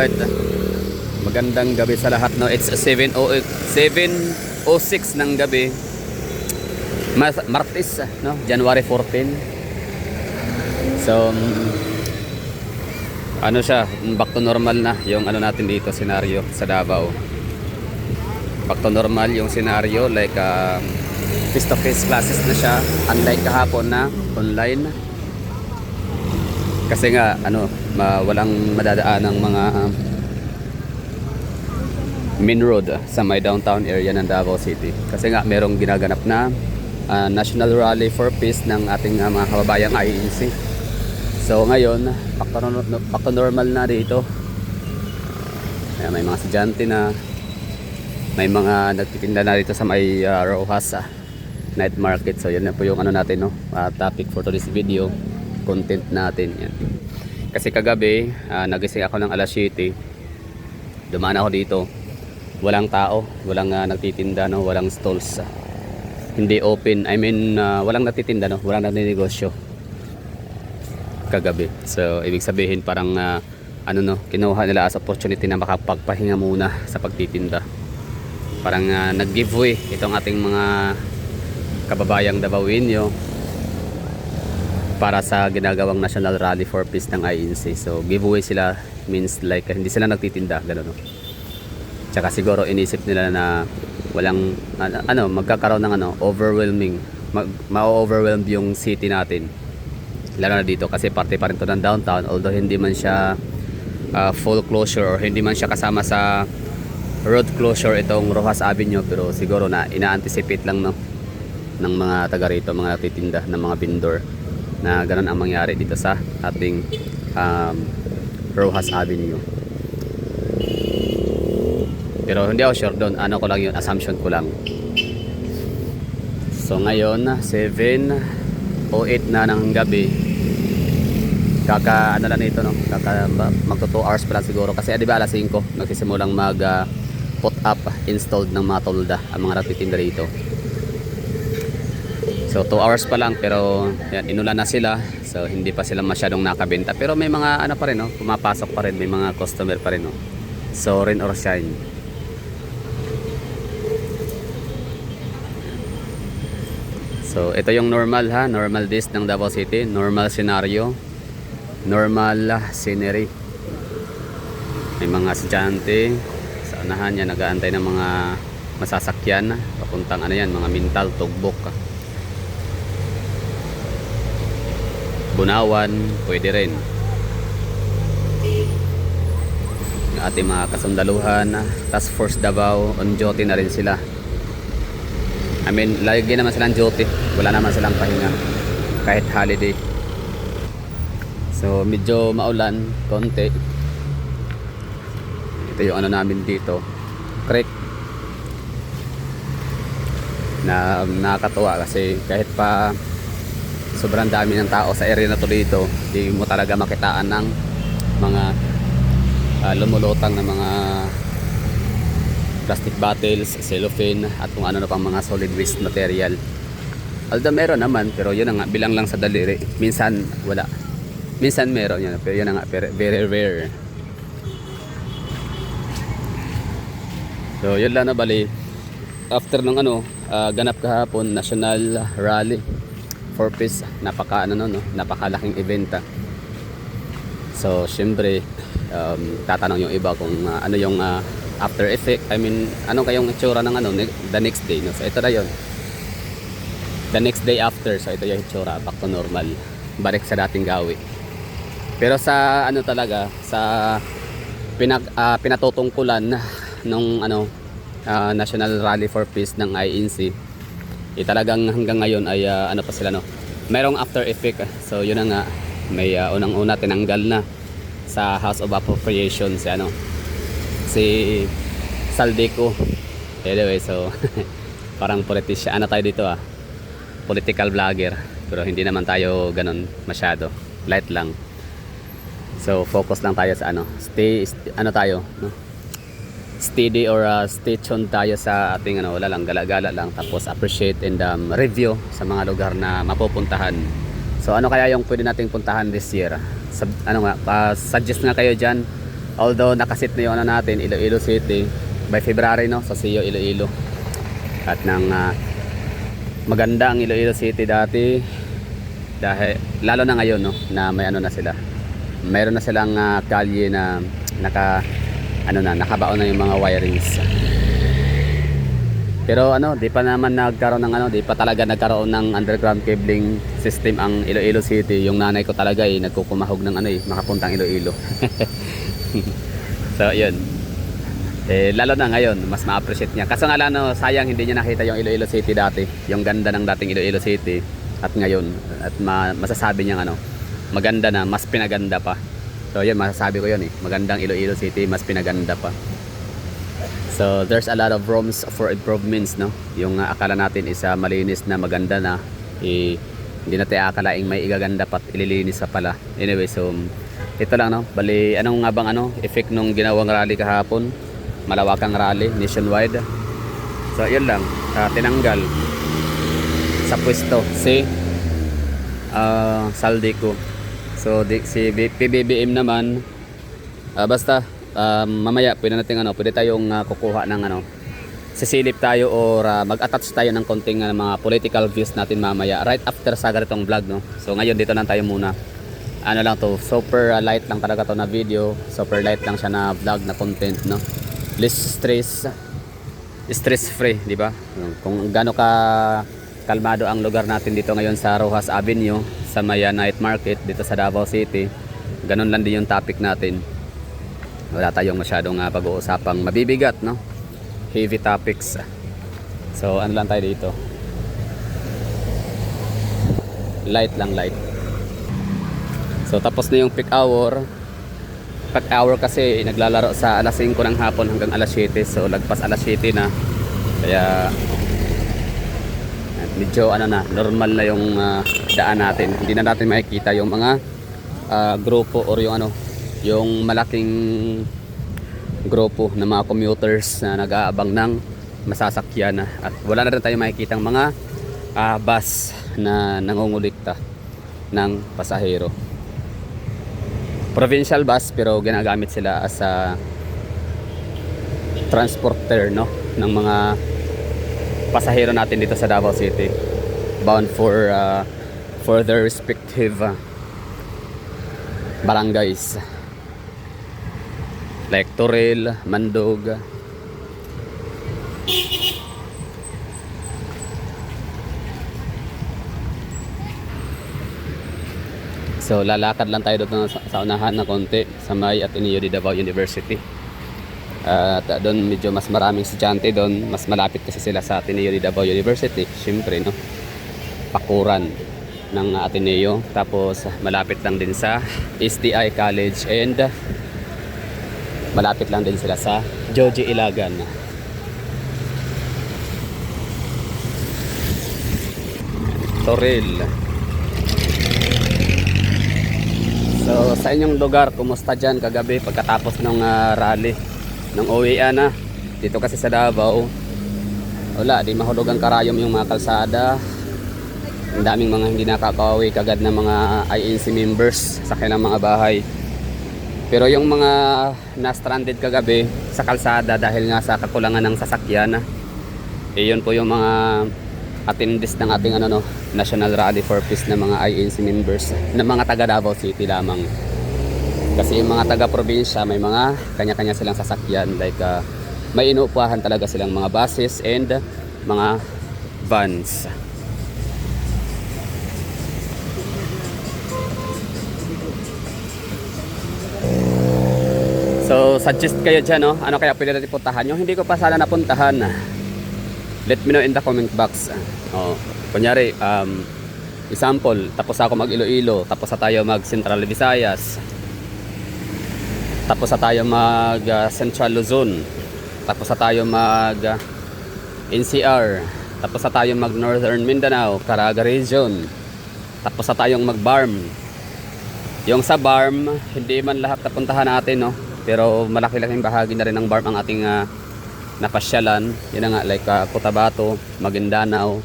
Alright, magandang gabi sa lahat, no? It's 7:06 ng gabi, Martes, no? January 14. So ano siya, back to normal na yung ano natin dito, senaryo sa Davao. Back to normal yung senaryo, like face to face classes na siya, unlike kahapon na online. Kasi nga ano, walang madadaan ng mga main road sa may downtown area ng Davao City. Kasi nga merong ginaganap na National Rally for Peace ng ating mga kababayang IEC. So ngayon, back to normal na dito. May mga estudyante na, may mga nagtitinda na dito sa may Rojas Night Market. So yun na po yung ano natin, no? Topic for today's video, content natin yan. Kasi kagabi nagising ako ng alas 7, dumaan ako dito, walang tao, walang nagtitinda, no? Walang stalls, hindi open, I mean walang nagtitinda, no? Walang nagninegosyo kagabi. So ibig sabihin parang ano, no, kinuha nila as opportunity na makapagpahinga muna sa pagtitinda. Parang nag-giveaway itong ating mga kababayang Davaoenyo para sa ginagawang National Rally for Peace ng INC. So giveaway sila, means like hindi sila nagtitinda, gano'n, no? Tsaka siguro inisip nila na walang ano, magkakaroon ng ano, overwhelming, ma-overwhelm yung city natin, lalo na dito kasi parte pa rin to ng downtown. Although hindi man siya full closure or hindi man siya kasama sa road closure itong Rojas Avenue, pero siguro na ina-anticipate lang, no, ng mga taga rito, mga nagtitinda, ng mga vendor, na ganun ang mangyari dito sa ating Rojas Avenue. Pero hindi ako sure doon, ano ko lang yun, assumption ko lang. So ngayon 7:08 na ng gabi, kaka ano lang ito, no, kaka magto 2 hours pa lang siguro, kasi di ba alas 5 nagsisimulang mag put up, installed ng mga tolda ang mga nagtitinda dito. So 2 hours pa lang, pero yan, inulan na sila. So hindi pa sila masyadong nakabenta, pero may mga ano pa rin, no, pumapasok pa rin, may mga customer pa rin, no. So rain or shine. So ito yung normal, ha, normal days ng Davao City, normal scenario, normal scenery. May mga estudyante sa unahan yan, nag-aantay ng mga masasakyan papuntang ano yan, mga Mintal, Tugbok, Bunawan, pwede rin. Yung ating mga kasundaluhan, Task Force Davao, on duty na rin sila. I mean, lagi naman silang duty, wala naman silang pahinga kahit holiday. So medyo maulan konti. Ito yung ano namin dito, creek, na nakakatuwa kasi kahit pa sobrang dami ng tao sa area na to dito, di mo talaga makitaan ng mga lumulutang na mga plastic bottles, cellophane, at kung ano na pang mga solid waste material. Although meron naman, pero yun na nga, bilang lang sa daliri. Minsan wala, minsan meron yun, pero yun na nga, very rare. So yun lang, na bali after ng ano, ganap kahapon National Rally for Peace, napaka ano, no, napakalaking event. So syempre tatanong yung iba kung ano yung after effect, I mean ano kayong itsura ng ano the next day, no? So ito na yun, the next day after. So ito yung itsura, back to normal, balik sa dating gawi. Pero sa ano talaga, sa pinatutungkulan nung ano National Rally for Peace ng INC, talagang hanggang ngayon ay ano pa sila, no, mayroong after effect. So yun na nga, may unang-una tinanggal na sa House of Appropriations si Saldico. Anyway, so parang politisya, ano tayo dito, political vlogger, pero hindi naman tayo ganun masyado, light lang. So focus lang tayo sa ano, ano tayo, no, steady or stay tuned tayo sa ating ano, wala lang, gala-gala lang, tapos appreciate and review sa mga lugar na mapupuntahan. So ano kaya yung pwede nating puntahan this year? Ano nga, suggest nga kayo dyan Although nakasit na yung ano natin, Iloilo City by February, no, sa CEO Iloilo. At nang maganda ang Iloilo City dati, dahil lalo na ngayon, no, na may ano na sila. Mayroon na silang kalye na nakabaon na yung mga wirings. Pero ano, di pa naman nagkaroon ng di pa talaga nagkaroon ng underground cabling system ang Iloilo City. Yung nanay ko talaga nagkukumahog ng makapuntang Iloilo. So, yun. Lalo na ngayon, mas ma-appreciate niya. Kaso nga lang, sayang hindi niya nakita yung Iloilo City dati. Yung ganda ng dating Iloilo City at ngayon. At masasabi niya maganda na, mas pinaganda pa. So, yun, masasabi ko yun magandang Iloilo City, mas pinaganda pa. So, there's a lot of rooms for improvements, no? Yung akala natin isa malinis na maganda na, hindi natin akalaing may igaganda pa at ililinis pa pala. Anyway, so ito lang, no? Bali, anong nga bang effect nung ginawang rally kahapon? Malawakang rally nationwide. So, yun lang, tinanggal sa pwesto si Saldico. So, si PBBM naman, basta mamaya pwede natin pwede tayong kukuha ng sisilip tayo or mag-attach tayo ng konting mga political views natin mamaya right after sa ganitong vlog, no. So ngayon dito lang tayo muna. Ano lang to, super light lang talaga to na video, super light lang siya na vlog na content, no. Less stress free, di ba? Kung gaano ka kalmado ang lugar natin dito ngayon sa Rojas Avenue sa Maya Night Market dito sa Davao City, ganun lang din yung topic natin. Wala tayong masyadong pag-uusapang mabibigat, no? Heavy topics. So, ano lang tayo dito? Light lang, light. So, tapos na yung peak hour. Peak hour kasi naglalaro sa alas 5 ng hapon hanggang alas 7. So, lagpas alas 7 na. Kaya, medyo normal na yung daan natin. Hindi na natin makikita yung mga grupo or yung malaking grupo ng mga commuters na nag-aabang ng masasakyan at wala na rin tayo makikita ng mga bus na nangungulikta ng pasahero. Provincial bus pero ginagamit sila as a transporter, no, ng mga pasahero natin dito sa Davao City bound for their respective barangays like Toril, Mandog. So lalakad lang tayo doon sa unahan na konti sa may Ateneo de Davao University. At doon medyo mas maraming estudyante doon, mas malapit kasi sila sa Ateneo de Davao University. Siyempre, no, pakuran ng Ateneo. Tapos malapit lang din sa STI College and malapit lang din sila sa Joji Ilagan. Toril. So sa inyong lugar, kumusta dyan kagabi pagkatapos ng rally ng uwian na? Dito kasi sa Davao, wala, di mahulog ang karayom yung mga kalsada. Ang daming mga hindi nakakauwi kagad na mga INC members sa kanilang mga bahay. Pero yung mga na-stranded kagabi sa kalsada dahil nga sa kakulangan ng sasakyan, yun po yung mga attendees ng ating National Rally for Peace na mga INC members na mga taga Davao City lamang. Kasi yung mga taga probinsya may mga kanya-kanya silang sasakyan, like may inuupahan talaga silang mga buses and mga vans. So suggest kayo dyan, no? Ano kaya pwede natin puntahan? Yung hindi ko pa sana napuntahan, let me know in the comment box. Kunyari, example, tapos ako mag Iloilo, tapos na tayo mag Central Visayas, tapos na tayo mag Central Luzon, tapos na tayo mag NCR, tapos na tayo mag Northern Mindanao, Caraga Region, tapos na tayong mag BARM. Yung sa BARM, hindi man lahat napuntahan natin, no? Pero malaki-laking bahagi na rin ng BARM ang ating napasyalan. Yun na nga, like Cotabato, Maguindanao,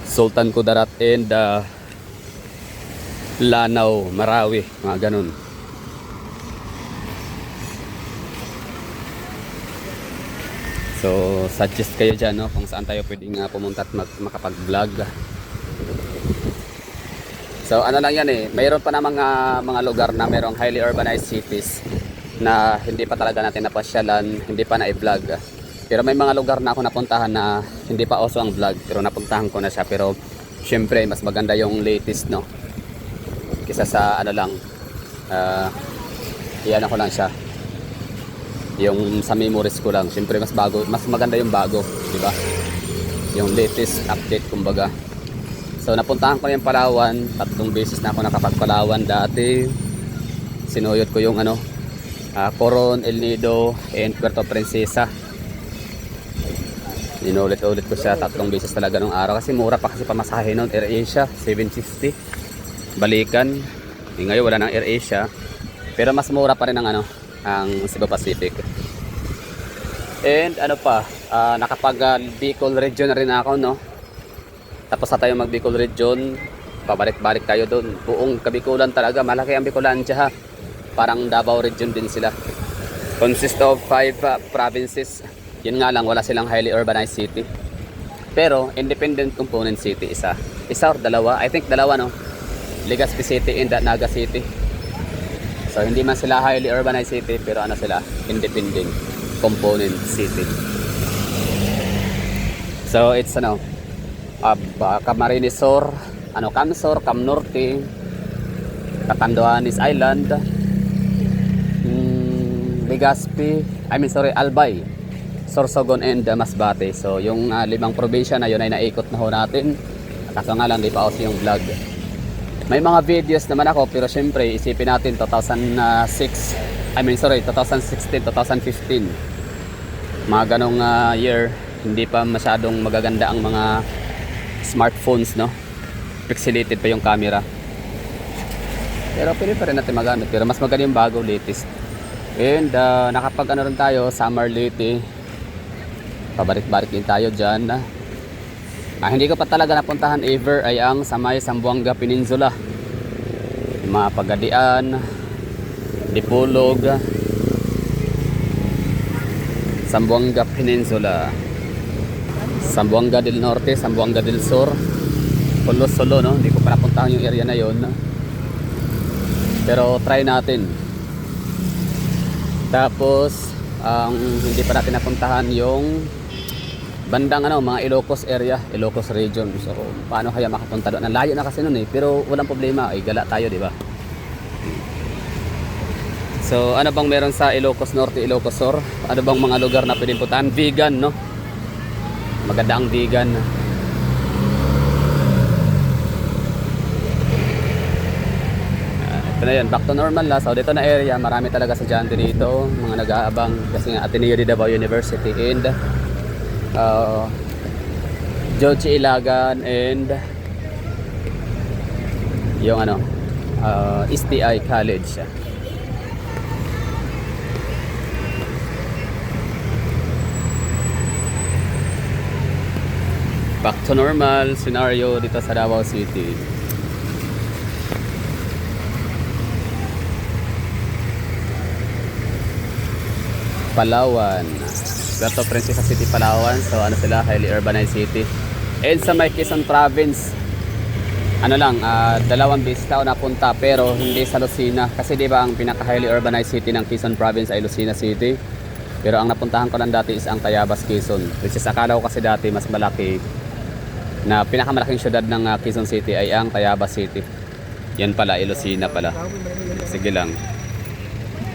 Sultan Kudarat, and Lanao, Marawi, mga ganun. So suggest kayo dyan, no, kung saan tayo pwedeng pumunta at makapag-vlog. So ano lang yan eh, mayroon pa namang mga lugar na mayroong highly urbanized cities na hindi pa talaga natin napasyalan, hindi pa na-vlog. Pero may mga lugar na ako napuntahan na hindi pa also ang vlog, pero napuntahan ko na siya. Pero syempre mas maganda yung latest, no, kisa sa ano lang, iyan ako lang siya, yung sa memories ko lang. Syempre mas bago, mas maganda yung bago, di ba? Yung latest update kumbaga. So napuntahan ko yung Palawan, 3 beses na ako nakapag-Palawan dati. Sinuyot ko yung ano, Coron, El Nido, and Puerto Princesa. Inulit-ulit ko siya 3 beses talaga nung araw kasi mura pa kasi pamasahe noon. AirAsia 750 balikan. Ngayon wala ng AirAsia, pero mas mura pa rin ang ano, ang Cebu Pacific. And ano pa, nakapag Bicol region na rin ako, no. Tapos na tayo mag Bicol region, pabalik-balik tayo doon. Buong Kabikulan talaga, malaki ang Bicolandia ha. Parang Davao region din sila. Consist of 5 provinces. Yun nga lang, wala silang highly urbanized city. Pero independent component city, isa or dalawa, I think dalawa, no. Legazpi City and Naga City. So hindi man sila highly urbanized city, pero ano sila, independent component city. So it's ano, Camarines Sur, Camsor, Camnorte, Catanduanes Island, Legazpi, Albay, Sorsogon, and Masbate. So yung 5 probinsya na yun ay naikot na ho natin. Kaso nga lang di pa ako yung vlog. May mga videos naman ako, pero syempre isipin natin 2016, 2015. Mga ganong year, hindi pa masyadong magaganda ang mga smartphones, no. Pixelated pa yung camera. Pero pwede pa rin natin magamit. Pero mas maganda yung bago, latest. And nakapag ano rin tayo, Summer Leyte. Pabalik-balik din tayo dyan. Hindi ko pa talaga napuntahan ever ay ang sa may Zamboanga Peninsula. Mga Pagadian, Dipolog, Zamboanga Peninsula, Zamboanga del Norte, Zamboanga del Sur, Pulos Solo, no? Hindi ko pa napuntahan yung area na yon. Pero try natin. Tapos hindi pa natin napuntahan yung bandang ano, mga Ilocos area, Ilocos region. So paano kaya makapunta doon? Ang layo na kasi noon eh, pero walang problema, ay gala tayo, di ba? So ano bang meron sa Ilocos Norte, Ilocos Sur? Ano bang mga lugar na pwedeng puntahan? Vegan, no? Maganda ang vegan. Ito na yan, back to normal na. So dito na area, marami talaga sa dyan dito, mga nag-aabang kasi nga Ateneo de Davao University and George Ilagan and yung ano, STI College. Back to normal scenario dito sa Davao City. Palawan, Puerto Princesa City, Palawan. So ano sila, highly urbanized city. And sa may Quezon Province, ano lang, 2 beses ako napunta, pero hindi sa Lucena. Kasi di ba ang pinaka highly urbanized city ng Quezon Province ay Lucena City. Pero ang napuntahan ko lang dati is ang Tayabas, Quezon. Which is akala ko kasi dati mas malaki, na pinakamalaking syudad ng Quezon City ay ang Tayabas City. Yan pala, Lucena pala. Sige lang.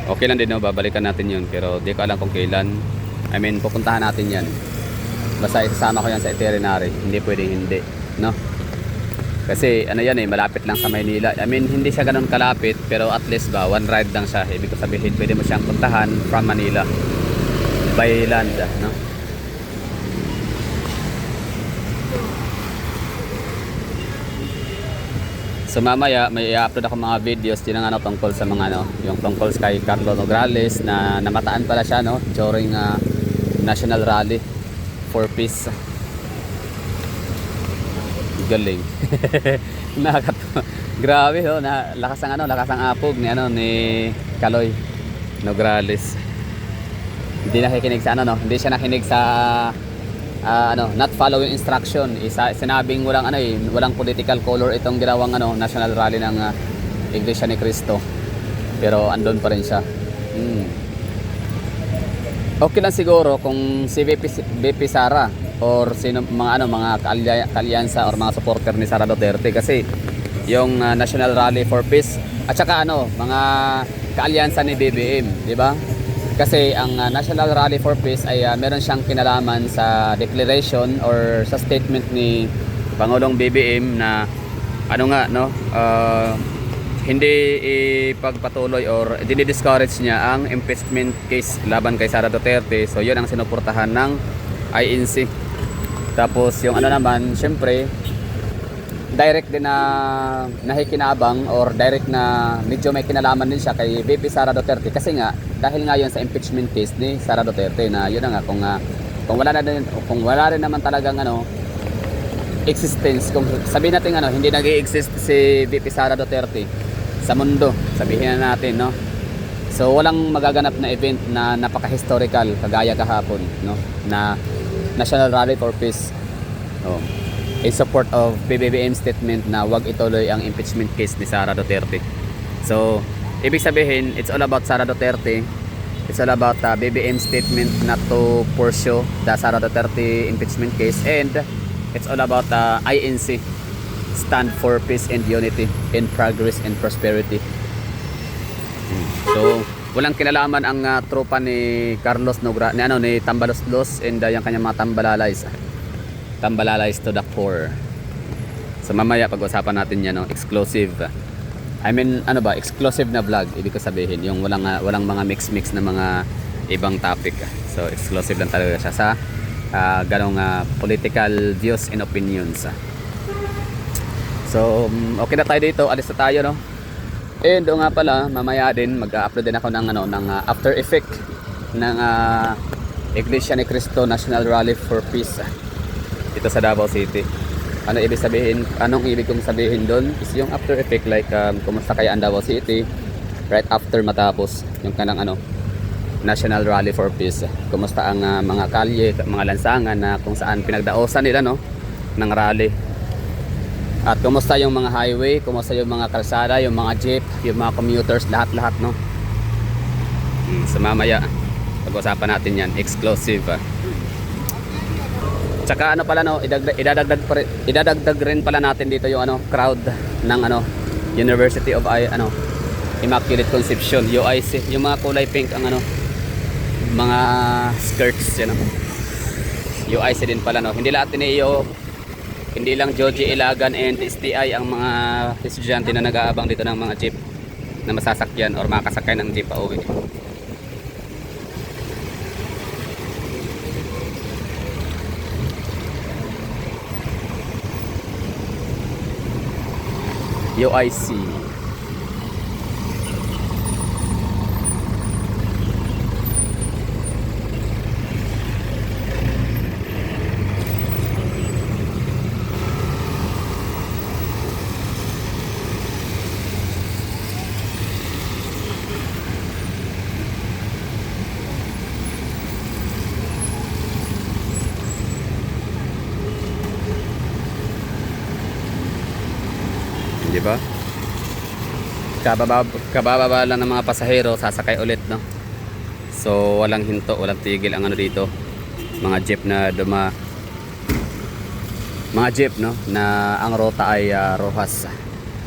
Okay lang din, no? Babalikan natin yun. Pero di ko alam kung kailan. I mean, pupuntahan natin yan. Basta isasama ko yan sa itinerary. Hindi pwedeng hindi, no? Kasi ano yan eh, malapit lang sa Maynila. I mean, hindi siya ganun kalapit, pero at least ba, one ride lang siya. Ibig ko sabihin, pwede mo siyang puntahan from Manila by land, no? So mamaya may i-upload ako mga videos din ng ano, tungkol sa mga ano, yung tungkol kay Carlo Nograles na namataan pala siya, no, during National Rally for Peace. Galing. Nakakatawa. Grabe, oh, na lakas ang ano, lakas ang apog ni ano ni Kaloy Nograles. Hindi nakikinig sa ano, no? Hindi siya nakinig sa not following instruction. Sinabing walang ano eh, walang political color itong ginawang national rally ng Iglesia ni Cristo. Pero andun pa rin siya. Okay lang siguro kung si VP Sara or sino mga kaalyansa or mga supporter ni Sara Duterte, kasi yung National Rally for Peace at saka mga kaalyansa ni BBM, di ba? Kasi ang National Rally for Peace ay meron siyang kinalaman sa declaration or sa statement ni Pangulong BBM na hindi ipagpatuloy or dinidiscourage niya ang impeachment case laban kay Sara Duterte. So yun ang sinuportahan ng INC. Tapos yung naman, syempre direct din na nakikinabang or direct na medyo may kinalaman din siya kay VP Sara Duterte, kasi nga dahil nga yun sa impeachment case ni Sara Duterte, na yun na nga kung wala rin naman talagang existence, kung sabihin natin hindi nag-i-exist si VP Sara Duterte sa mundo, sabihin na natin, no? So walang magaganap na event na napaka-historical kagaya kahapon, no, na National Rally for Peace, in support of BBM statement na wag ituloy ang impeachment case ni Sara Duterte. So ibig sabihin, it's all about Sara Duterte. It's all about BBM statement not to pursue the Sara Duterte impeachment case, and it's all about INC stand for peace and unity and progress and prosperity. So walang kinalaman ang tropa ni Carlos Nogra ni Tambaloslos and yung kanyang mga tambalalays to the core. So mamaya pag-usapan natin yan, exclusive. I mean exclusive na vlog, ibig ko sabihin yung walang mga mix na mga ibang topic. So exclusive lang talaga siya sa ganong political views and opinions. So okay na tayo dito, alis na tayo, no? And nga pala, mamaya din mag-upload din ako ng after effect ng Iglesia ni Cristo National Rally for Peace dito sa Davao City. Anong ibig kong sabihin doon is yung after effect, like kumusta kaya ang Davao City right after matapos yung kanang National Rally for Peace. Kumusta ang mga kalye, mga lansangan na kung saan pinagdaosan nila, no, ng rally. At kumusta yung mga highway, kumusta yung mga kalsada, yung mga jeep, yung mga commuters, lahat-lahat, no. So mamaya pag-usapan natin yan, exclusive. Tsaka pala, no, idadagdag rin pala natin dito yung crowd ng University of Immaculate Conception, UIC, yung mga kulay pink ang mga skirts yan, UIC din pala, no. Hindi lahat hindi lang Joji Ilagan and STI ang mga estudyante na nag-aabang dito ng mga jeep na masasakyan or makasakay ng jeep pa uwi. UIC. Di ba? Kabababa lang ng mga pasahero, sasakay ulit, no? So walang hinto, walang tigil ang dito. Mga jeep mga jeep, no, na ang rota ay Rojas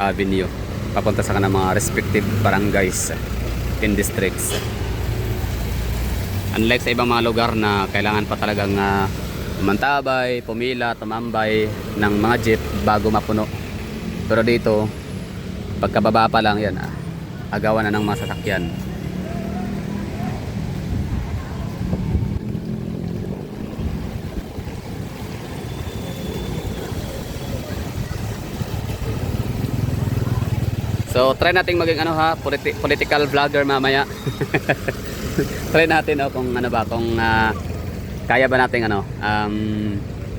Avenue papunta sa kanang mga respective barangays and districts. Unlike sa ibang mga lugar na kailangan pa talagang umantabay, pumila, tumambay ng mga jeep bago mapuno. Pero dito, pagkababa pa lang yan, agawan na ng mga sasakyan. So try nating maging political vlogger mamaya. Try natin kung kung kaya ba nating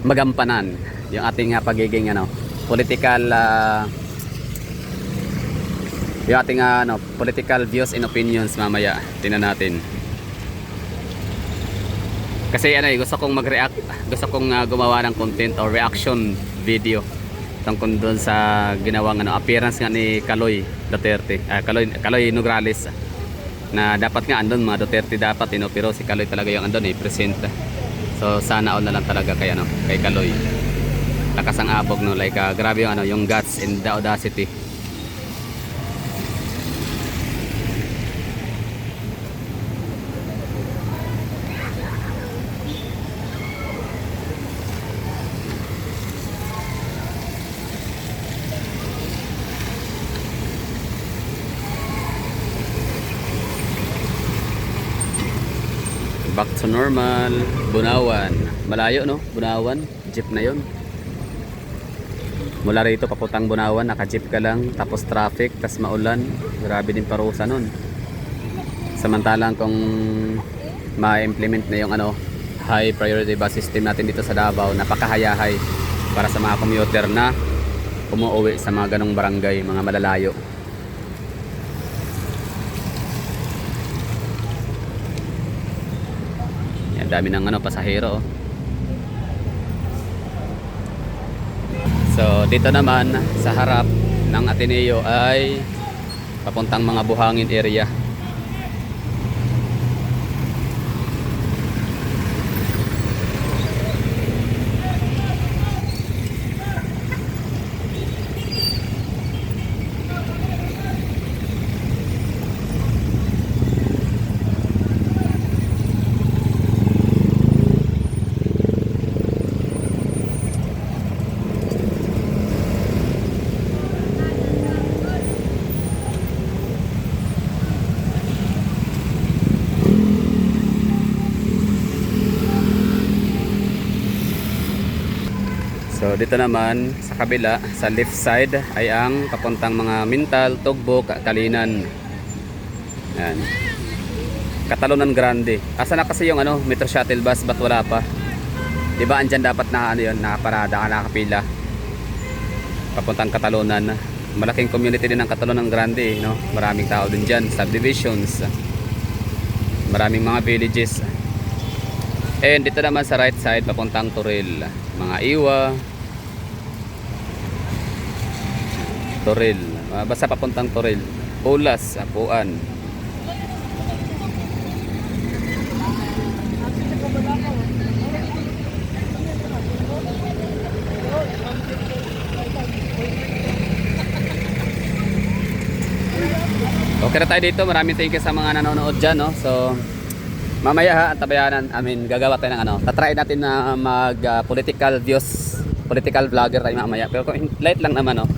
magampanan yung ating pagiging political yung ating political views and opinions mamaya. Tingnan natin. Kasi ano gusto kong mag-react, gusto kong gumawa ng content or reaction video tungkol doon sa ginawang appearance nga ni Kaloy Duterte, Kaloy Nograles, na dapat nga andun mga Duterte dapat pero si Kaloy talaga yung andun present. So sana all na lang talaga kay Kaloy. Lakas ang abog no, like grabe yung yung guts and the audacity. Back to normal. Bunawan. Malayo no? Bunawan. Jeep na yon. Mula rito papuntang Bunawan, naka-jeep ka lang. Tapos traffic, tas maulan. Grabe din parusa nun. Samantalang kung ma-implement na yung high priority bus system natin dito sa Davao, napakahayahay para sa mga commuter na umuwi sa mga ganong barangay, mga malalayo. Dami ng pasahero. So dito naman sa harap ng Ateneo ay papuntang mga Buhangin area. So dito naman sa kabila, sa left side ay ang papuntang mga Mintal, Tugbok, Kalinan. Yan. Catalonan Grande. Asa na kasi yung metro shuttle bus, ba't wala pa? 'Di ba andyan dapat na nakaparada, nakapila. Papuntang Catalonan. Malaking community din ng Catalonan Grande, no? Maraming tao din diyan, subdivisions. Maraming mga villages. And dito naman sa right side papuntang Toril, mga Iwa, Toril, basta papuntang Toril, Pulas, Apuan. Okay na tayo dito. Maraming thank you sa mga nanonood dyan, no? So mamaya tabayanan, gagawa tayo ng tatry natin na mag political views, political vlogger tayo mamaya. Pero light lang naman, no?